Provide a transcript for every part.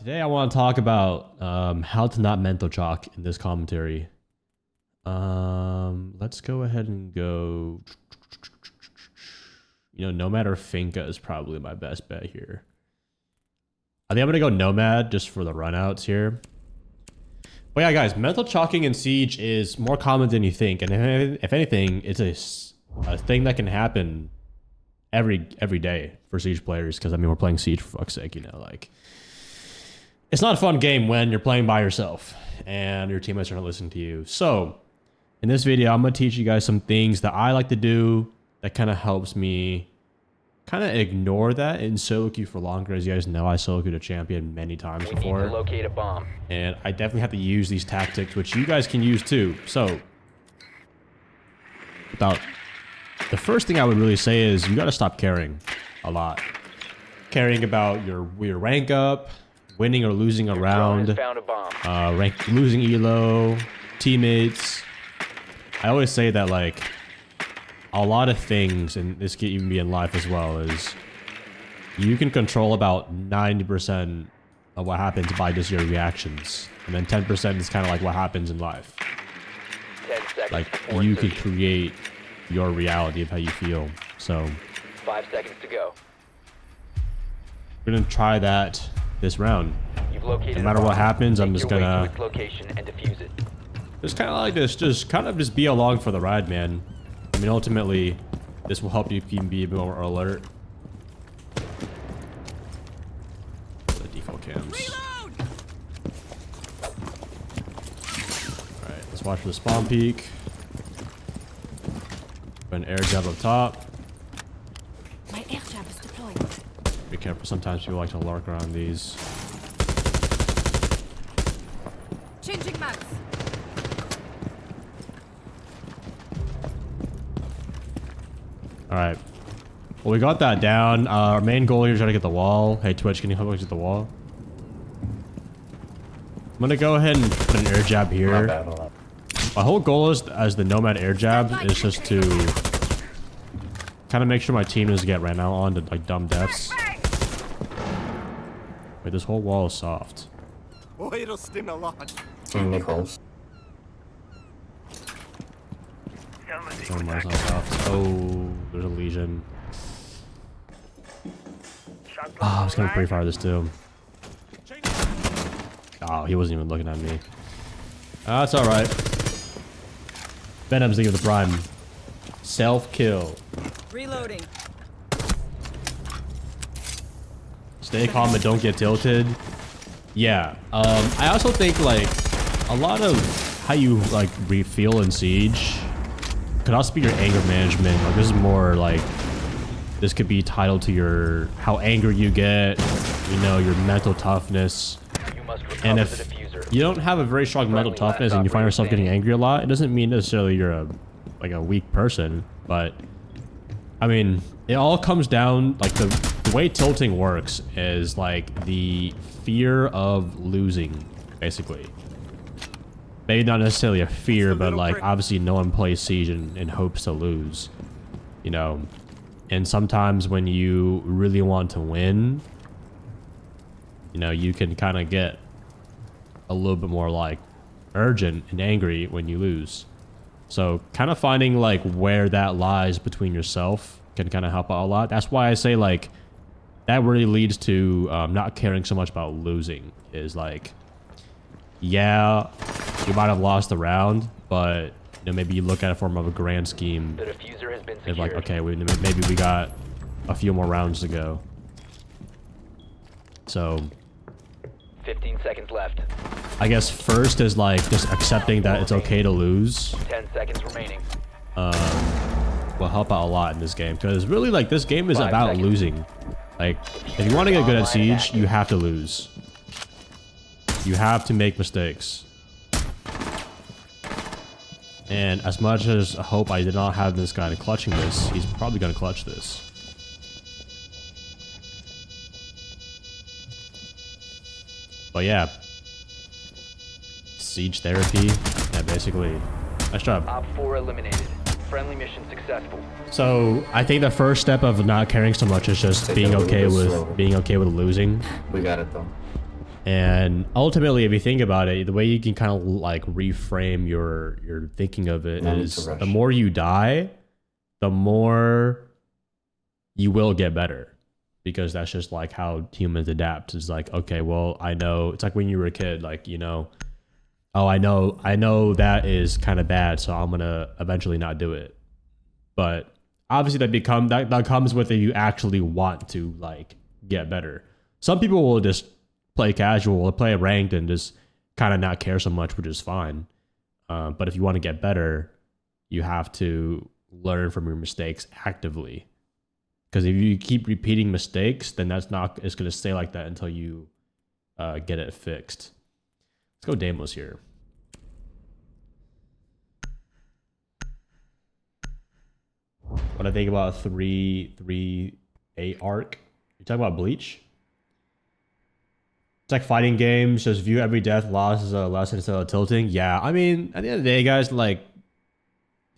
Today I want to talk about how to not mental chalk in this commentary. Let's go ahead and go. Nomad or Finca is probably my best bet here. I think I'm gonna go Nomad just for the runouts here. But yeah, guys, mental chalking in Siege is more common than you think, and if anything, it's a thing that can happen every day for Siege players. Because I mean, we're playing Siege for fuck's sake, like. It's not a fun game when you're playing by yourself and your teammates are not listening to you. So in this video, I'm going to teach you guys some things that I like to do that kind of helps me kind of ignore that and solo queue for longer. As you guys know, I solo queued a champion many times before. We need to locate a bomb. And I definitely have to use these tactics, which you guys can use too. So the first thing I would really say is you got to stop caring a lot. Caring about your rank up, winning or losing a round, losing elo, teammates. I always say that like a lot of things, and this can even be in life as well, is you can control about 90% of what happens by just your reactions, and then 10% is kind of like what happens in life. 10 seconds. Like you can create your reality of how you feel. So 5 seconds to go. we're gonna try that this round. You've located No matter what happens, I'm Make just your way gonna to its location and defuse it. just kind of like this, just be along for the ride, man. I mean, ultimately, this will help you be a bit more alert. The default cams. Alright, let's watch for the spawn peak. Put an air jab up top. My air jab is deployed. Be careful, sometimes people like to lurk around these. Changing maps. Alright. Well, we got that down. Our main goal here is trying to get the wall. Hey, Twitch, can you help us get the wall? I'm gonna go ahead and put an air jab here. My whole goal is, as the Nomad air jab, is just to kind of make sure my team doesn't get ran out on to like dumb deaths. Wait, this whole wall is soft. Oh, it'll sting a lot. Nichols. Oh, mine's not soft. Oh, there's a Legion. Oh, I was gonna pre-fire this too. Oh, he wasn't even looking at me. That's alright. Venom's thinking of the prime. Self-kill. Reloading. Stay calm and don't get tilted. Yeah. I also think like a lot of how you like feel in Siege could also be your anger management. Like this is more like this could be titled to your how angry you get, your mental toughness. You must recover And the if diffuser. you don't have a very strong mental toughness and you find yourself getting angry a lot, it doesn't mean necessarily you're a weak person, but I mean, it all comes down like the way tilting works is like the fear of losing, basically. Maybe not necessarily a fear, but like obviously no one plays Siege in hopes to lose, and sometimes when you really want to win, you can kind of get a little bit more like urgent and angry when you lose. So kind of finding like where that lies between yourself can kind of help out a lot. That's why I say like that really leads to not caring so much about losing. Is like, yeah, you might have lost the round, but maybe you look at it from a grand scheme. The diffuser has been It's secured. like, okay, maybe we got a few more rounds to go. So 15 seconds left. I guess first is like just accepting that it's okay to lose. 10 seconds remaining. Will help out a lot in this game, because really like this game is 5 about seconds. losing. Like if you want to get good at Siege, you have to lose. You have to make mistakes. And as much as I hope I did not have this guy clutching this, he's probably gonna clutch this. But yeah, Siege therapy. Yeah, basically. Nice job. Op 4 eliminated. Friendly mission successful. So I think the first step of not caring so much is just being okay with losing. We got it though. And ultimately, if you think about it, the way you can kind of like reframe your thinking of it is the more you die, the more you will get better, because that's just like how humans adapt. It's like, okay, well, I know, it's like when you were a kid, like, you know, oh, I know that is kind of bad, so I'm gonna eventually not do it. But obviously that comes with if you actually want to like get better. Some people will just play casual or play ranked and just kind of not care so much, which is fine. But if you want to get better, you have to learn from your mistakes actively. Because if you keep repeating mistakes, then it's going to stay like that until you get it fixed. Let's go Damos here. What I think about 3-8 arc. You talking about Bleach? It's like fighting games, just view every death loss as a lesson instead of tilting. Yeah, I mean, at the end of the day, guys, like,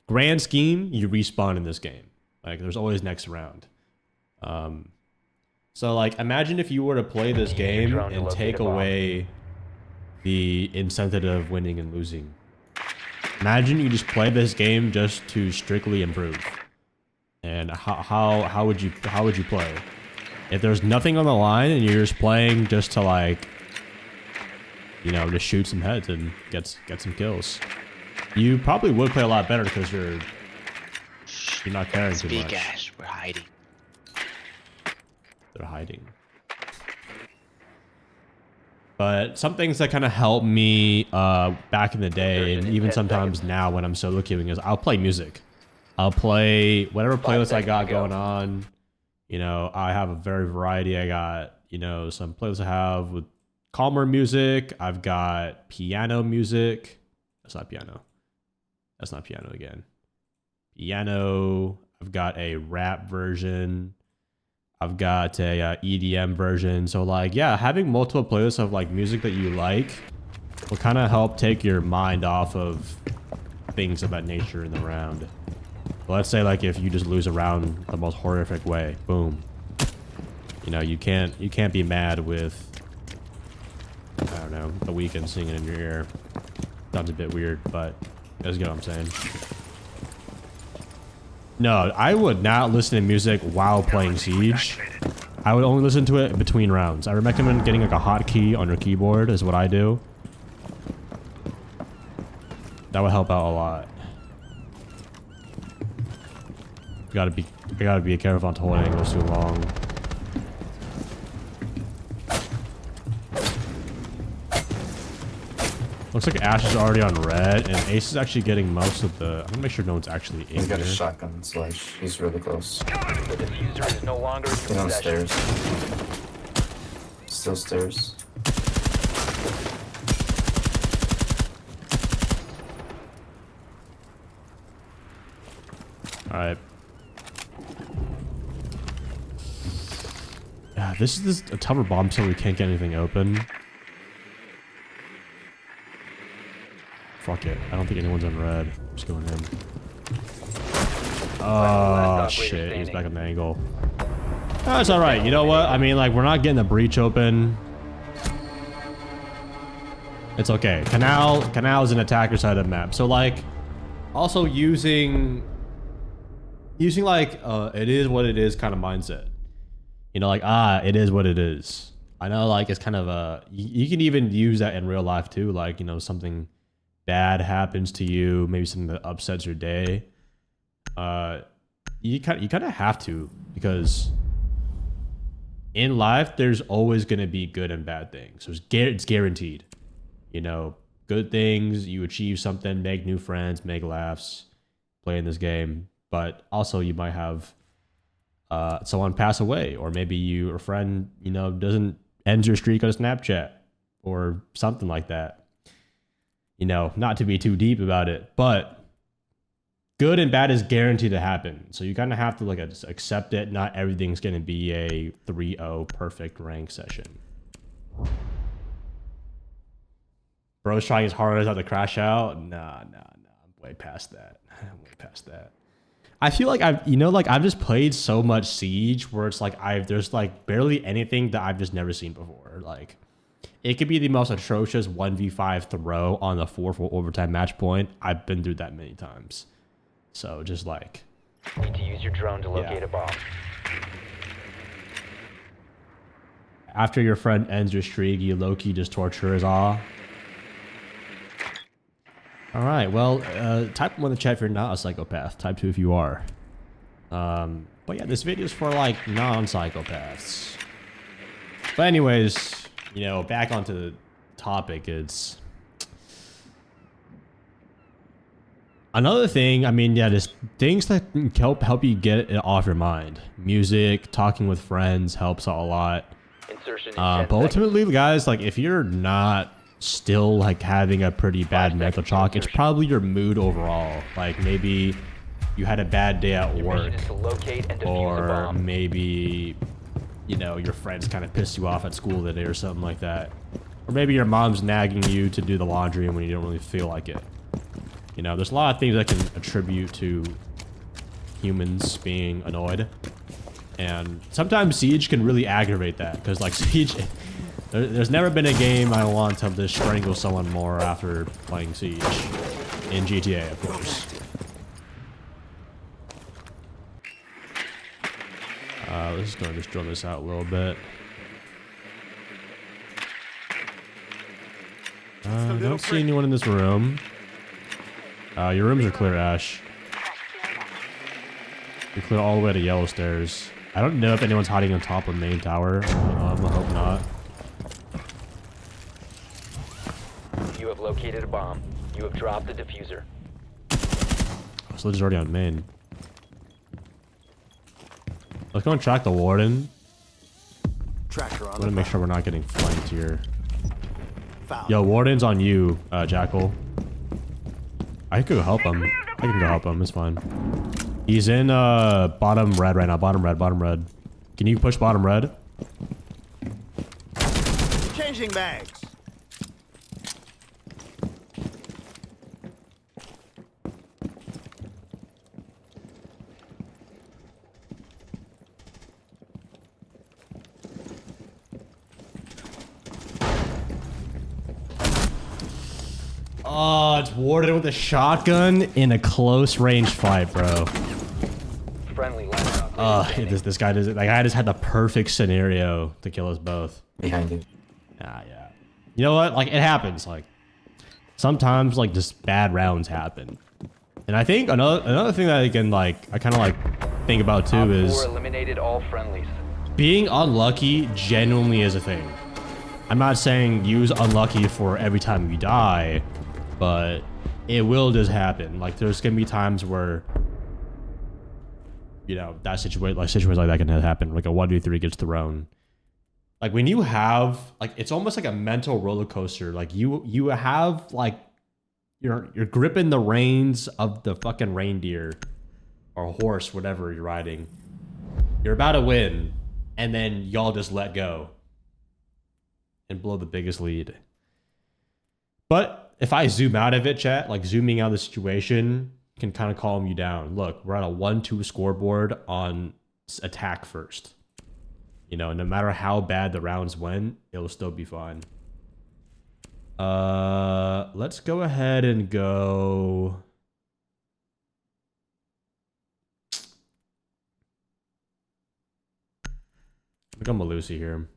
grand scheme, you respawn in this game. Like, there's always next round. So, like, imagine if you were to play this game and take away the incentive of winning and losing. Imagine you just play this game just to strictly improve. And how would you play? If there's nothing on the line and you're just playing just to, like, you know, just shoot some heads and get some kills, you probably would play a lot better because you're not caring too much. Guys, we're hiding. They're hiding. But some things that kind of help me back in the day, and even sometimes now when I'm solo queuing, is I'll play music. I'll play whatever playlist I got going on. You know, I have a variety. I got, you know, some playlists I have with calmer music. I've got piano music. That's not piano. That's not piano again. Piano. I've got a rap version. I've got a EDM version. So, like, yeah, having multiple playlists of, like, music that you like will kind of help take your mind off of things of that nature in the round. Let's say, like, if you just lose a round the most horrific way, boom. You know, you can't be mad with, I don't know, The Weeknd singing in your ear. Sounds a bit weird, but that's what I'm saying. No, I would not listen to music while playing Siege. I would only listen to it between rounds. I recommend getting like a hotkey on your keyboard is what I do. That would help out a lot. I gotta be careful not to hold angles too long. Looks like Ash is already on red, and Ace is actually getting most of the. I'm gonna make sure no one's actually in He's got a here. shotgun slash. He's really close. The diffuser is no longer in He's your on possession. stairs. Still stairs. Alright. Yeah, this is a tougher bomb so we can't get anything open. Fuck it. I don't think anyone's on red. Just going in. Oh, shit. He's back on the angle. That's alright. You know what? I mean, like, we're not getting the breach open. It's okay. Canal is an attacker side of the map. So, like, also using like, it is what it is kind of mindset. You know, like, it is what it is. I know, like, it's kind of a... You can even use that in real life, too. Like, you know, something bad happens to you, maybe something that upsets your day. You kind of have to, because in life, there's always going to be good and bad things. So it's guaranteed. You know, good things, you achieve something, make new friends, make laughs, play in this game. But also you might have someone pass away, or maybe your friend, you know, ends your streak on Snapchat or something like that. You know, not to be too deep about it, but good and bad is guaranteed to happen. So you kind of have to like accept it. Not everything's going to be a 3-0 perfect rank session. Bro's trying as hard as not to crash out. Nah. I'm way past that. I feel like I've just played so much Siege where it's like there's like barely anything that I've just never seen before. Like, it could be the most atrocious 1v5 throw on the 4-4 overtime match point. I've been through that many times. So just like... Need to use your drone to locate a bomb. After your friend ends your streak, you low-key just torture his awe. Alright, well, type 1 in the chat if you're not a psychopath. Type 2 if you are. But yeah, this video is for like non-psychopaths. But anyways, you know, back onto the topic, it's... Another thing, I mean, yeah, just things that can help you get it off your mind. Music, talking with friends helps out a lot. Insertion in 10 But seconds. ultimately, guys, like if you're not still like having a pretty bad mental chalk, it's probably your mood overall. Like maybe you had a bad day at Your work, mission is to locate and defuse a or bomb. maybe, you know, your friends kind of pissed you off at school today or something like that. Or maybe your mom's nagging you to do the laundry when you don't really feel like it. You know, there's a lot of things that can attribute to humans being annoyed. And sometimes Siege can really aggravate that, because like Siege, there's never been a game I want to just strangle someone more after playing Siege. In GTA, of course. Let's just go and just drill this out a little bit. Don't see anyone in this room. Your rooms are clear, Ash. You clear all the way to yellow stairs. I don't know if anyone's hiding on top of main tower. I hope not. You have located a bomb. You have dropped the diffuser. So it's already on main. Let's go and track the warden. Tracker on I'm gonna make sure we're not getting flanked here. foul. Yo, warden's on you, Jackal. I could go help him. I can go help him. It's fine. He's in bottom red right now. Bottom red. Bottom red. Can you push bottom red? Changing bags. Oh, it's Warden with a shotgun in a close range fight, bro. Friendly last This guy does it. Like, I just had the perfect scenario to kill us both. Behind you. Yeah. You know what? Like, it happens. Like, sometimes like just bad rounds happen. And I think another thing that I can like, I kind of like think about too Op is 4 eliminated all friendlies. being unlucky genuinely is a thing. I'm not saying use unlucky for every time you die, but it will just happen. Like there's gonna be times where, you know, that situations like that can happen. Like a 1v3 gets thrown. Like when you have like, it's almost like a mental roller coaster. Like you have like, you're gripping the reins of the fucking reindeer or horse, whatever you're riding. You're about to win, and then y'all just let go and blow the biggest lead. But if I zoom out of it, chat, like zooming out of the situation can kind of calm you down. Look, we're at a 1-2 scoreboard on attack first. You know, no matter how bad the rounds went, it'll still be fine. Let's go ahead and go. Look at Malusi here.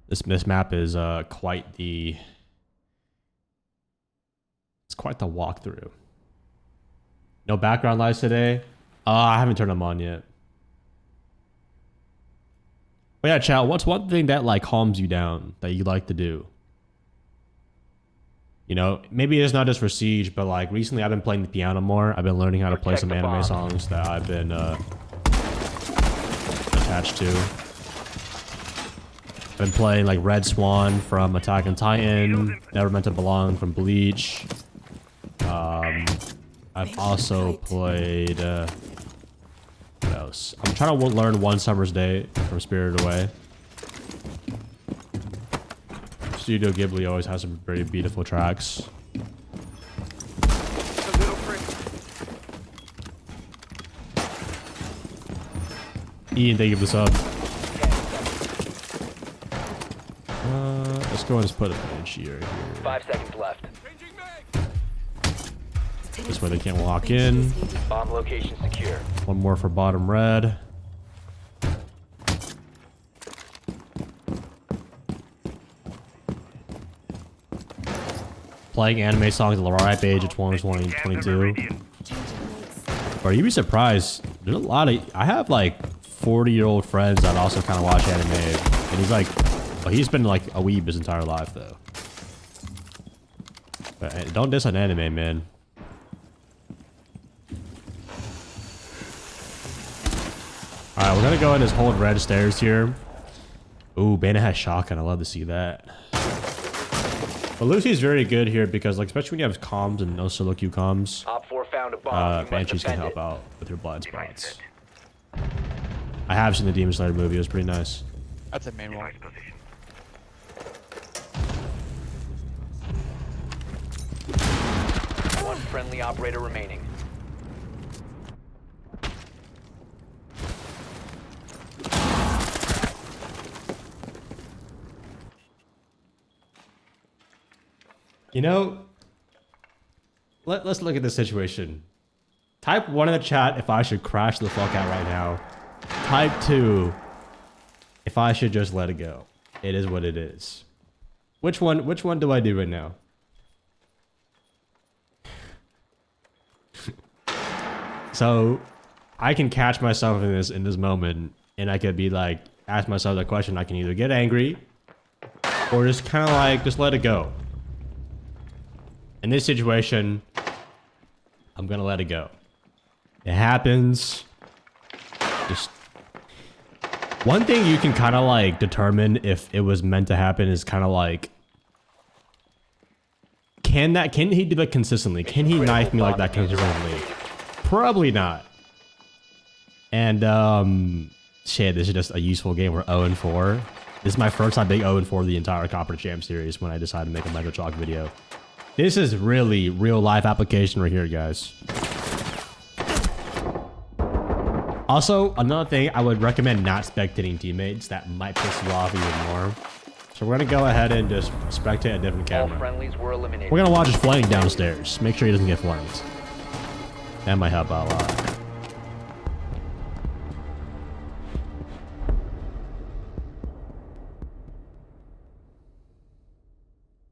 This map is quite the walkthrough. No background lights today. I haven't turned them on yet. But yeah, chat, what's one thing that like calms you down that you like to do? You know, maybe it's not just for Siege, but like recently I've been playing the piano more. I've been learning how to play some anime songs that I've been attached to. I've been playing like Red Swan from Attack on Titan, Never Meant to Belong from Bleach. I've also played what else? I'm trying to learn One Summer's Day from Spirited Away. Studio Ghibli always has some very beautiful tracks. A little prick. Ian, thank you for the sub. Let's go and just put a bench here. 5 seconds left. This way they can't walk in. Bomb location secure. One more for bottom red. Playing anime songs at the ripe age of 20, 22. Bro, you'd be surprised. There's a lot of... I have like 40-year-old friends that also kind of watch anime. And he's like... Well, he's been like a weeb his entire life, though. But don't diss on anime, man. Alright, we're gonna go ahead and just hold red stairs here. Ooh, Bandit has shotgun. I love to see that. But Lucy's very good here because, like, especially when you have comms and no solo Q comms, Op 4 found a bomb. Banshees can help out with your blind spots. I have seen the Demon Slayer movie. It was pretty nice. That's a main wall. One friendly operator remaining. You know, let's look at this situation. Type 1 in the chat if I should crash the fuck out right now. Type 2 if I should just let it go. It is what it is. Which one do I do right now? So I can catch myself in this moment, and I could be like, ask myself that question. I can either get angry or just kind of like just let it go. In this situation, I'm gonna let it go. It happens. Just one thing you can kind of like determine if it was meant to happen is kind of like, can he do that consistently? Can he knife me like that consistently? Probably not. And shit, this is just a useful game. We're 0-4. This is my first time being 0-4 of the entire Copper Champ series when I decided to make a Mega Chalk video. This is really real life application right here, guys. Also, another thing, I would recommend not spectating teammates. That might piss you off even more. So we're gonna go ahead and just spectate a different All camera. friendlies were eliminated. We're gonna watch his flank downstairs. Make sure he doesn't get flanked. That might help out a lot.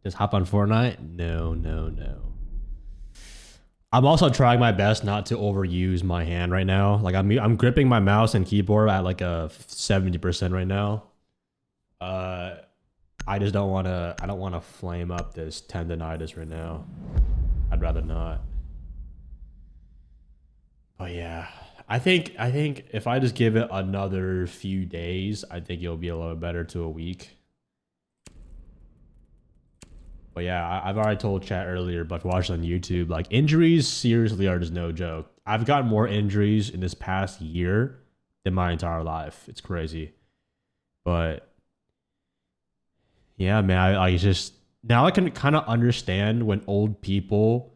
Just hop on Fortnite? No. I'm also trying my best not to overuse my hand right now. Like I'm gripping my mouse and keyboard at like a 70% right now. I just don't want to. I don't want to flame up this tendonitis right now. I'd rather not. But yeah, I think if I just give it another few days, I think it'll be a little better to a week. But yeah, I've already told chat earlier, but watched on YouTube, like injuries seriously are just no joke. I've got more injuries in this past year than my entire life. It's crazy. But yeah, man, I just, now I can kind of understand when old people,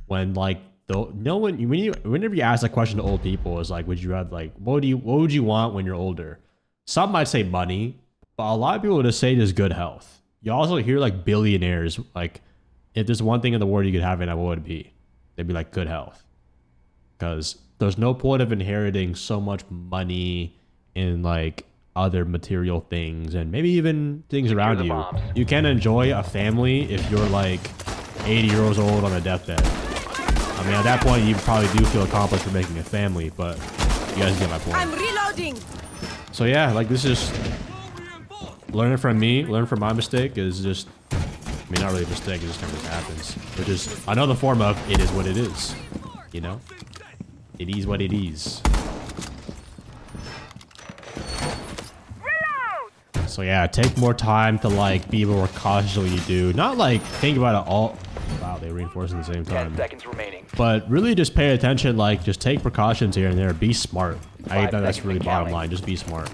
when like, whenever you ask that question to old people, is like, would you have like, what would you want when you're older? Some might say money, but a lot of people would just say just good health. You also hear like billionaires, like if there's one thing in the world you could have, and what would it be? They'd be like good health. Because there's no point of inheriting so much money in like other material things and maybe even things around you. You can enjoy a family if you're like 80 years old on a deathbed. I mean, at that point, you probably do feel accomplished for making a family, but you guys get my point. I'm reloading. So yeah, like this is learning from me, learn from my mistake is just, I mean, not really a mistake, it just kind of happens. Which is another form of it is what it is, you know? It is what it is. So yeah, take more time to like be more cautious what you do. Not like think about it all. Wow, they reinforce at the same 10 time. seconds remaining. But really just pay attention, like just take precautions here and there. Be smart. I think that's really bottom line. Just be smart.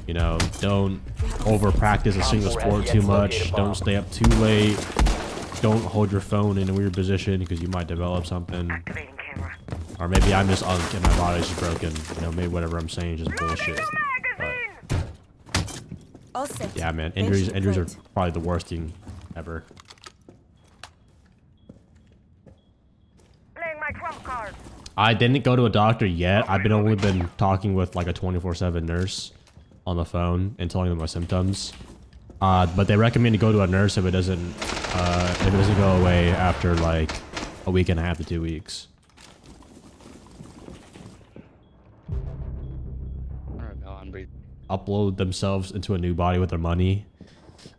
You know, don't over practice a single sport too much. Don't stay up too late. Don't hold your phone in a weird position because you might develop something. Or maybe I'm just unk and my body's just broken. You know, maybe whatever I'm saying is just bullshit. But All set. Yeah, man. Bench Injuries are deployed. probably the worst thing ever. Playing my trump card. I didn't go to a doctor yet. I've only been talking with like a 24/7 nurse on the phone and telling them my symptoms. But they recommend to go to a nurse if it doesn't go away after like a week and a half to 2 weeks. Alright, Val, I'm breathing. Upload themselves into a new body with their money.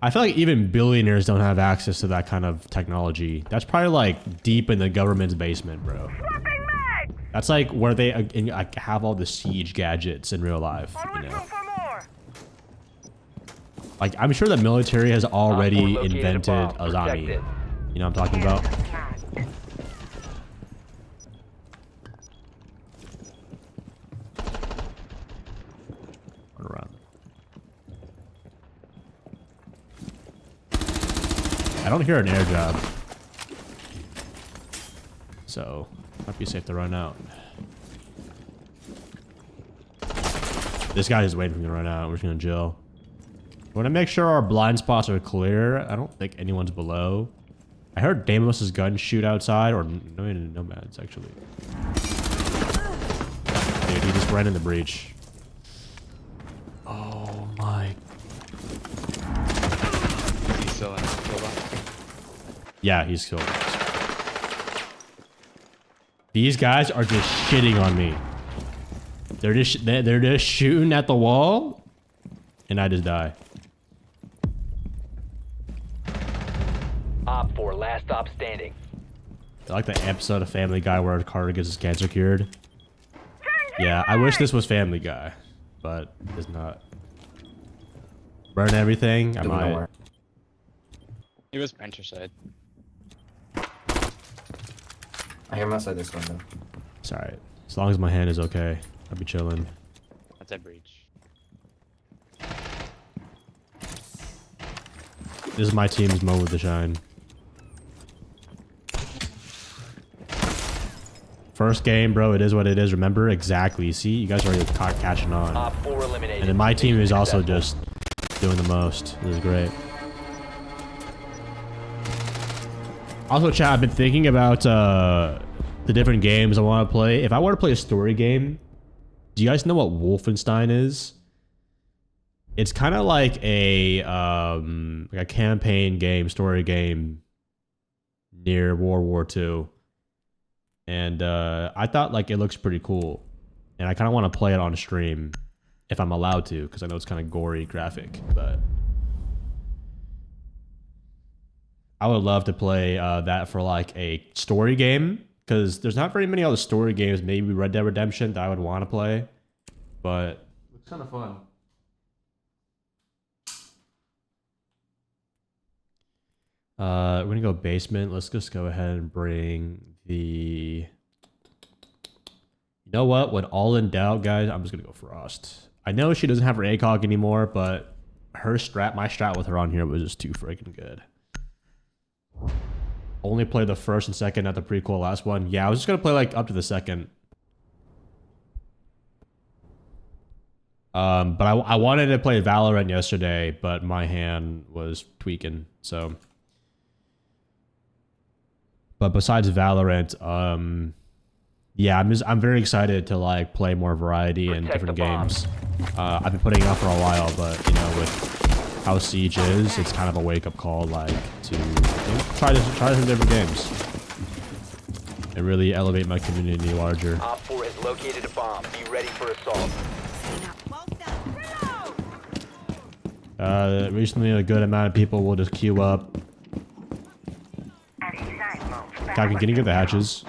I feel like even billionaires don't have access to that kind of technology. That's probably like deep in the government's basement, bro. Swapping mags. That's like where they have all the siege gadgets in real life. You Always know? room for more. Like, I'm sure the military has already Op 4 located a invented bomb. a Protect zombie. it. You know what I'm talking about? Run around. I don't hear an air job. So, might be safe to run out. This guy is waiting for me to run out. We're just gonna chill. We want to make sure our blind spots are clear. I don't think anyone's below. I heard Damos's gun shoot outside, or Nomads actually. Dude, he just ran in the breach. Oh my. He's still in the robot. Yeah, he's killed. These guys are just shitting on me. They're just shooting at the wall, and I just die. Op 4, last stop standing. I like the episode of Family Guy where Carter gets his cancer cured. Yeah, I wish this was Family Guy, but it's not. Burn everything. I Doing might. nowhere. He was bencher side. I hear him outside this window. It's alright. As long as my hand is okay, I'll be chilling. That's a breach. This is my team's moment to shine. First game, bro. It is what it is. Remember? Exactly. See? You guys are already catching on. Op 4 eliminated. And then my team is also Successful. just doing the most. This is great. Also, chat, I've been thinking about the different games I want to play. If I want to play a story game, do you guys know what Wolfenstein is? It's kind of like a campaign game, story game near World War II. And I thought like it looks pretty cool. And I kind of want to play it on stream if I'm allowed to, because I know it's kind of gory graphic, but I would love to play that for like a story game, because there's not very many other story games, maybe Red Dead Redemption, that I would want to play, but it's kind of fun. We're gonna go basement. Let's just go ahead and bring the... You know what? When all in doubt, guys, I'm just gonna go Frost. I know she doesn't have her ACOG anymore, but her strat, my strat with her on here was just too freaking good. Only play the first and second, not the prequel last one. Yeah, I was just gonna play like up to the second. But I wanted to play Valorant yesterday, but my hand was tweaking, so. But besides Valorant, yeah, I'm very excited to like play more variety and Protect different the bomb. games. I've been putting it off for a while, but you know, with how Siege is, it's kind of a wake-up call, like to try some different games and really elevate my community larger. Op 4 has located a bomb. Be ready for assault. Recently, a good amount of people will just queue up. Captain, can you get the hatches?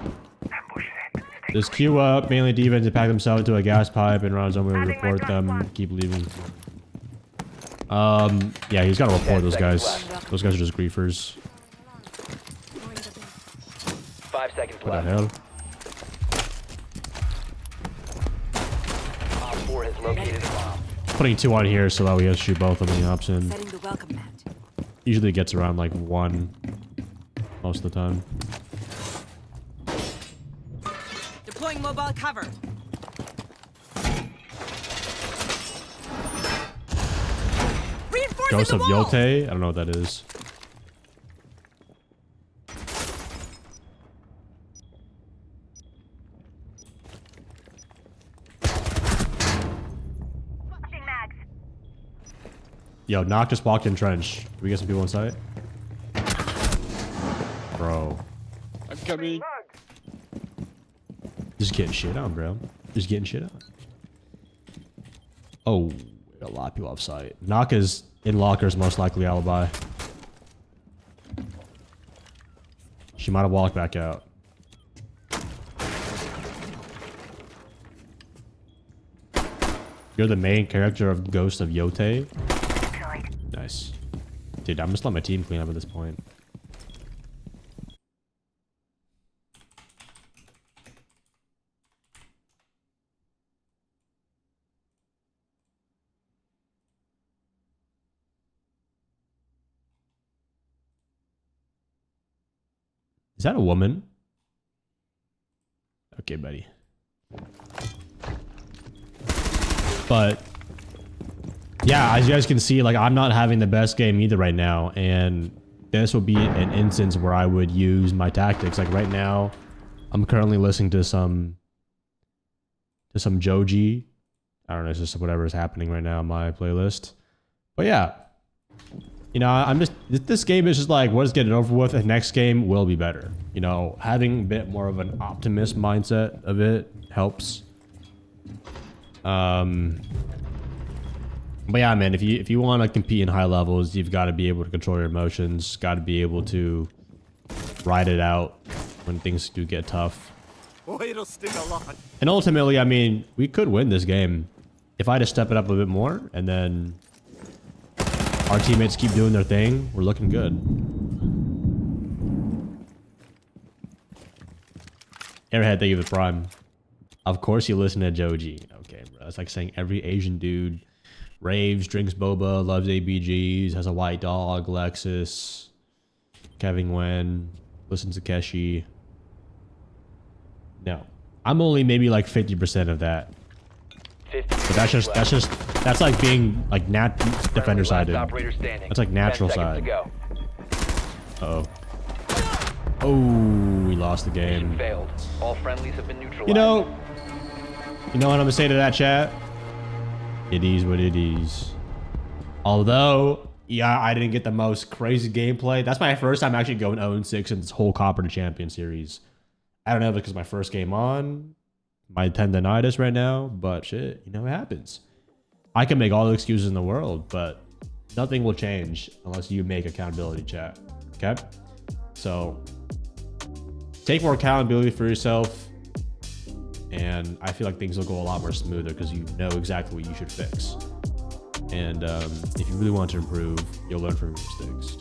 Just queue up, mainly defense, and pack themselves into a gas pipe and rounds on. We report them. Keep leaving. Yeah, he's got to report those guys. Those guys are just griefers. 5 seconds What the left. hell? Op 4 has located a bomb. Putting 2 on here so that we have to shoot both of them in the option. Setting the welcome mat. Usually gets around like 1 most of the time. Deploying mobile cover. Ghost of the wall. Yote. I don't know what that is. Yo, Knock just walked in trench. Can we get some people inside? Bro. I'm coming. Just getting shit on, bro. Just getting shit on. Oh, a lot of people off site. Knock is in lockers, most likely alibi. She might have walked back out. You're the main character of Ghost of Yote? Nice. Dude, I'm just letting my team clean up at this point. Is that a woman? Okay, buddy. But yeah, as you guys can see, like I'm not having the best game either right now, and this would be an instance where I would use my tactics. Like right now, I'm currently listening to some Joji. I don't know, it's just whatever is happening right now on my playlist. But yeah, you know, I'm just, this game is just like, let's get it over with. The next game will be better. You know, having a bit more of an optimist mindset of it helps. But yeah, man, if you want to compete in high levels, you've got to be able to control your emotions. Got to be able to ride it out when things do get tough. Boy, it'll sting a lot. And ultimately, I mean, we could win this game if I just step it up a bit more, and then our teammates keep doing their thing. We're looking good. Airhead, thank you for the prime. Of course you listen to Joji. Okay, bro. That's like saying every Asian dude raves, drinks boba, loves ABGs, has a white dog, Lexus, Kevin Wen, listens to Keshi. No. I'm only maybe like 50% of that. 50 But that's like being like defender sided. That's like natural side. Uh-oh. Oh, we lost the game. Failed. All friendlies have been neutralized. You know what I'm gonna say to that, chat? It is what it is. Although, yeah, I didn't get the most crazy gameplay. That's my first time actually going 0-6 in this whole Copper to Champion series. I don't know if it's because my first game on, my tendonitis right now, but shit, you know, it happens. I can make all the excuses in the world, but nothing will change unless you make accountability, chat. Okay? So, take more accountability for yourself, and I feel like things will go a lot more smoother because you know exactly what you should fix. And if you really want to improve, you'll learn from your mistakes.